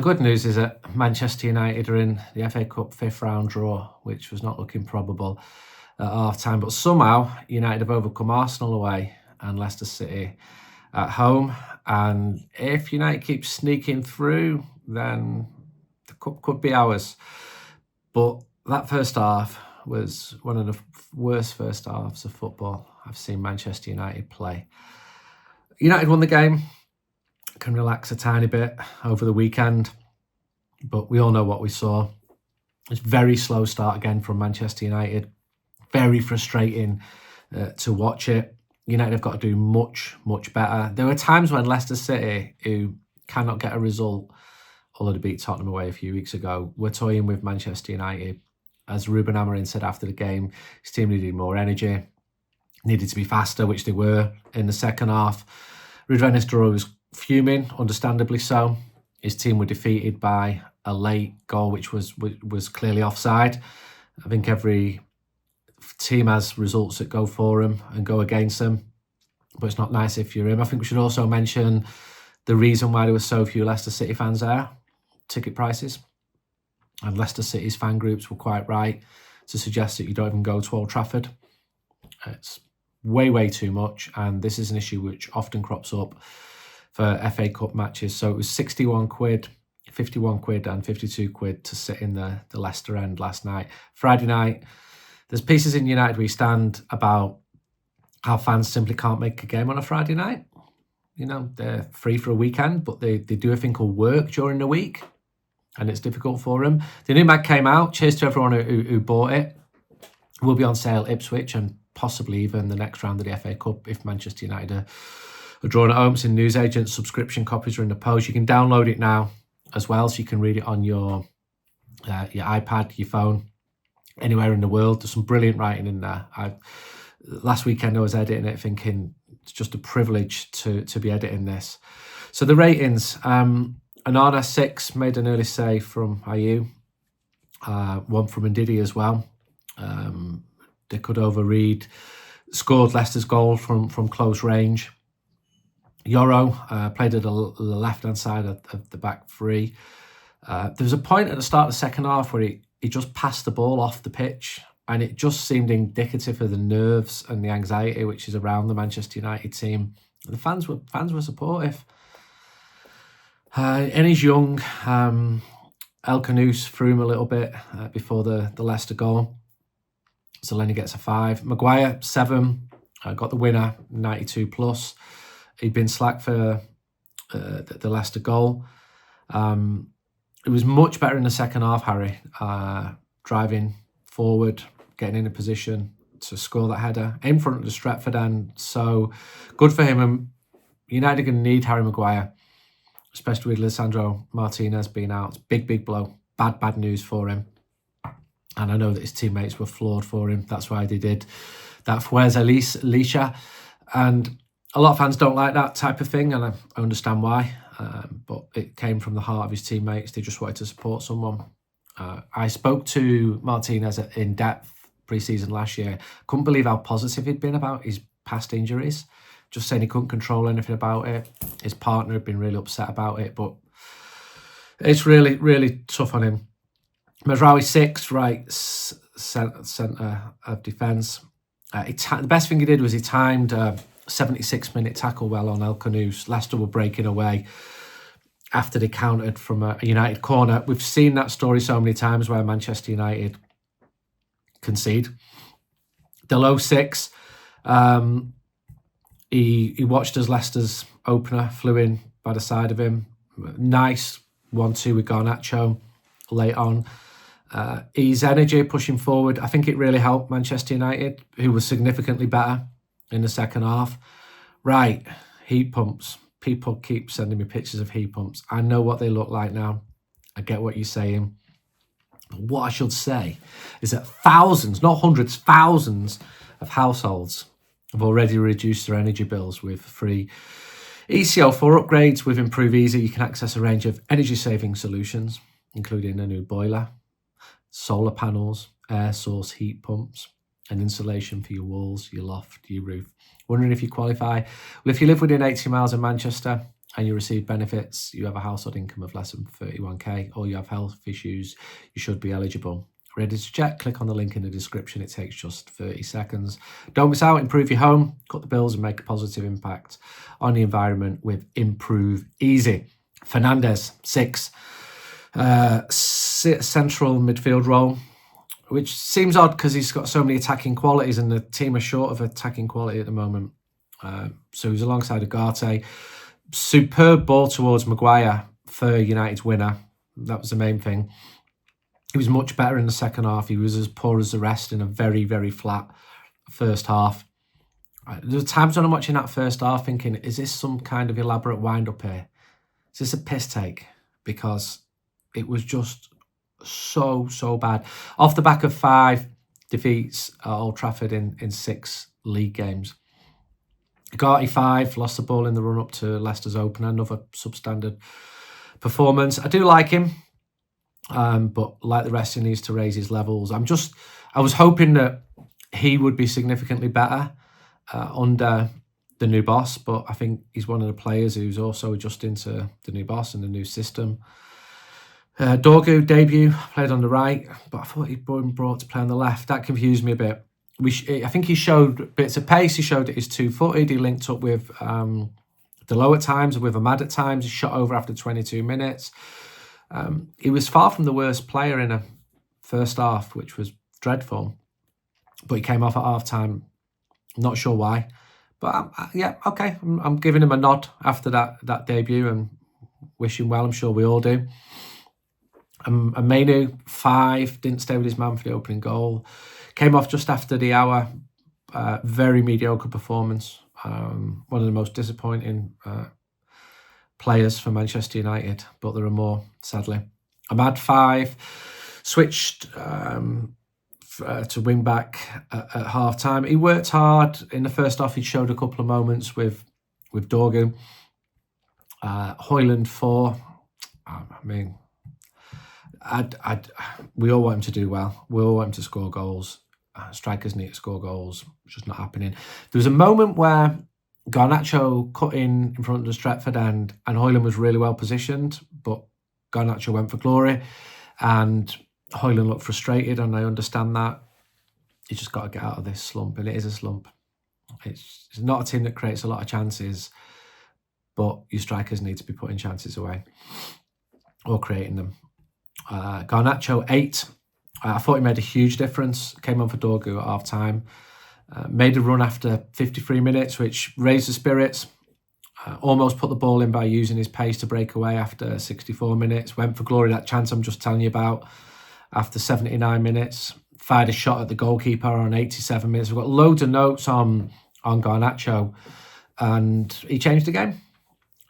good news is that Manchester United are in the FA Cup 5th round draw, which was not looking probable at half-time. But somehow United have overcome Arsenal away and Leicester City at home. And if United keeps sneaking through, then the cup could be ours. But that first half was one of the worst first halves of football I've seen Manchester United play. United won the game, can relax a tiny bit over the weekend, but we all know what we saw. It's a very slow start again from Manchester United. Very frustrating to watch it. United have got to do much, much better. There were times when Leicester City, who cannot get a result, although they beat Tottenham away a few weeks ago, were toying with Manchester United. As Ruben Amorim said after the game, his team needed more energy, needed to be faster, which they were in the second half. Ruben Amorim was fuming, understandably so. His team were defeated by a late goal, which was clearly offside. I think every team has results that go for them and go against them, but it's not nice if you're him. I think we should also mention the reason why there were so few Leicester City fans there: ticket prices. And Leicester City's fan groups were quite right to suggest that you don't even go to Old Trafford. It's way, way too much, and this is an issue which often crops up for FA Cup matches. So it was 61 quid, 51 quid and 52 quid to sit in the Leicester end last night. Friday night, there's pieces in United We Stand about how fans simply can't make a game on a Friday night. You know, they're free for a weekend, but they do a thing called work during the week, and it's difficult for them. The new mag came out. Cheers to everyone who bought it. It will be on sale at Ipswich and possibly even the next round of the FA Cup if Manchester United are drawn at home. It's in newsagents. Subscription copies are in the post. You can download it now as well, so you can read it on your iPad, your phone, anywhere in the world. There's some brilliant writing in there. Last weekend I was editing it thinking it's just a privilege to be editing this. So the ratings, Anana 6 made an early save from Ayew, one from Ndidi as well. They could overread, scored Leicester's goal from close range. Yoro played at the left-hand side of the back three. There was a point at the start of the second half where he just passed the ball off the pitch, and it just seemed indicative of the nerves and the anxiety which is around the Manchester United team. The fans were supportive. And he's young. El Canoes threw him a little bit before the Leicester goal. So Lenny gets a 5. Maguire, 7. Got the winner, 92 plus. He'd been slack for the Leicester goal. It was much better in the second half, Harry. Driving forward, getting in a position to score that header in front of the Stretford end. So good for him. And United are going to need Harry Maguire, especially with Lisandro Martinez being out. It's big blow. Bad news for him. And I know that his teammates were floored for him. That's why they did that Fuerza Lisha. And a lot of fans don't like that type of thing, and I understand why. But it came from the heart of his teammates. They just wanted to support someone. I spoke to Martinez in depth pre-season last year. Couldn't believe how positive he'd been about his past injuries. Just saying he couldn't control anything about it. His partner had been really upset about it, but it's really, really tough on him. Mazraoui 6, right centre of defence. The best thing he did was he timed a 76-minute tackle well on El Canoes. Leicester were breaking away after they countered from a United corner. We've seen that story so many times where Manchester United concede. Delo 6, he watched as Leicester's opener flew in by the side of him. Nice 1-2 with Garnacho late on. His energy pushing forward, I think it really helped Manchester United, who was significantly better in the second half. Right, heat pumps. People keep sending me pictures of heat pumps. I know what they look like now. I get what you're saying. But what I should say is that thousands, not hundreds, thousands of households have already reduced their energy bills with free ECO4 upgrades. With Improve Easy, you can access a range of energy-saving solutions, including a new boiler, solar panels, air source heat pumps, and insulation for your walls, your loft, your roof. Wondering if you qualify? Well, if you live within 80 miles of Manchester and you receive benefits, you have a household income of less than 31k, or you have health issues, you should be eligible. Ready to check? Click on the link in the description. It takes just 30 seconds. Don't miss out. Improve your home, cut the bills, and make a positive impact on the environment with Improve Easy. Fernandes, 6. Central midfield role, which seems odd because he's got so many attacking qualities and the team are short of attacking quality at the moment. So he's alongside Ugarte. Superb ball towards Maguire for United's winner. That was the main thing. He was much better in the second half. He was as poor as the rest in a very, very flat first half. There were times when I'm watching that first half thinking, is this some kind of elaborate wind-up here? Is this a piss take? Because it was just so bad. Off the back of 5 defeats at Old Trafford in 6 league games. Ugarte 5, lost the ball in the run-up to Leicester's opener. Another substandard performance. I do like him. But like the rest, he needs to raise his levels. I was hoping that he would be significantly better under the new boss, but I think he's one of the players who's also adjusting to the new boss and the new system. Dorgu, debut, played on the right, but I thought he'd been brought to play on the left. That confused me a bit. I think he showed bits of pace. He showed that he's two-footed. He linked up with Delo at times, with Ahmad at times. He shot over after 22 minutes. He was far from the worst player in a first half, which was dreadful. But he came off at half-time. Not sure why. But yeah, okay. I'm giving him a nod after that debut and wish him well. I'm sure we all do. Amenu, 5, didn't stay with his man for the opening goal. Came off just after the hour. Very mediocre performance. One of the most disappointing players for Manchester United, but there are more, sadly. Ahmad, 5, switched to wing back at half time. He worked hard in the first half. He showed a couple of moments with Dorgu. Højlund, 4. I mean, we all want him to do well. We all want him to score goals. Strikers need to score goals. It's just not happening. There was a moment where Garnacho cut in front of Stretford and Højlund was really well positioned, but Garnacho went for glory and Højlund looked frustrated, and I understand that. You just got to get out of this slump, and it is a slump. It's not a team that creates a lot of chances, but your strikers need to be putting chances away or creating them. Garnacho, 8. I thought he made a huge difference. Came on for Dorgu at half time. Made a run after 53 minutes, which raised the spirits. Almost put the ball in by using his pace to break away after 64 minutes. Went for glory, that chance I'm just telling you about, after 79 minutes. Fired a shot at the goalkeeper on 87 minutes. We've got loads of notes on Garnacho, and he changed the game.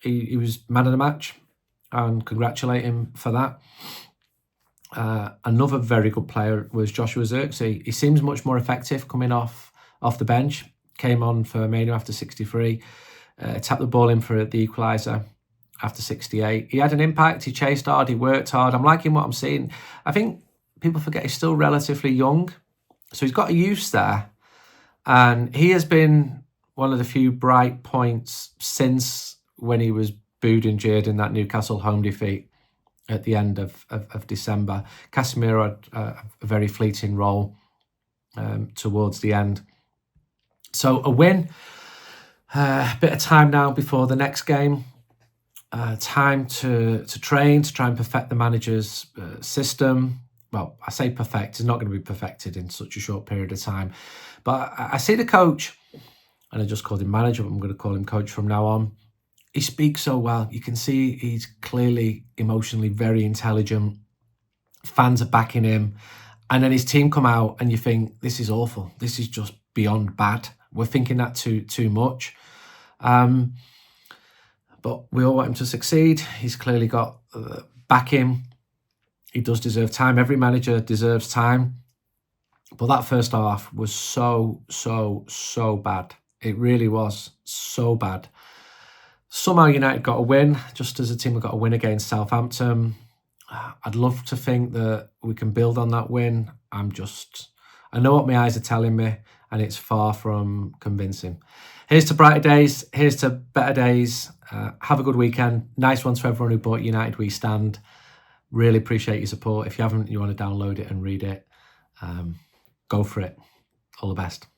He was man of the match, and congratulate him for that. Another very good player was Joshua Zirkzee. He seems much more effective coming off the bench. Came on for Manu after 63. Tapped the ball in for the equaliser after 68. He had an impact. He chased hard. He worked hard. I'm liking what I'm seeing. I think people forget he's still relatively young. So he's got a use there. And he has been one of the few bright points since when he was booed and jeered in that Newcastle home defeat at the end of December. Casemiro had a very fleeting role towards the end. So a win. A bit of time now before the next game. Time to train, to try and perfect the manager's system. Well, I say perfect. It's not going to be perfected in such a short period of time. But I see the coach, and I just called him manager, but I'm going to call him coach from now on. He speaks so well. You can see he's clearly emotionally very intelligent. Fans are backing him. And then his team come out and you think, this is awful. This is just beyond bad. We're thinking that too much. But we all want him to succeed. He's clearly got backing. He does deserve time. Every manager deserves time. But that first half was so bad. It really was so bad. Somehow United got a win, just as a team got a win against Southampton. I'd love to think that we can build on that win. I know what my eyes are telling me. and it's far from convincing. Here's to brighter days. Here's to better days. Have a good weekend. Nice one to everyone who bought United We Stand. Really appreciate your support. If you haven't, you want to download it and read it, go for it. All the best.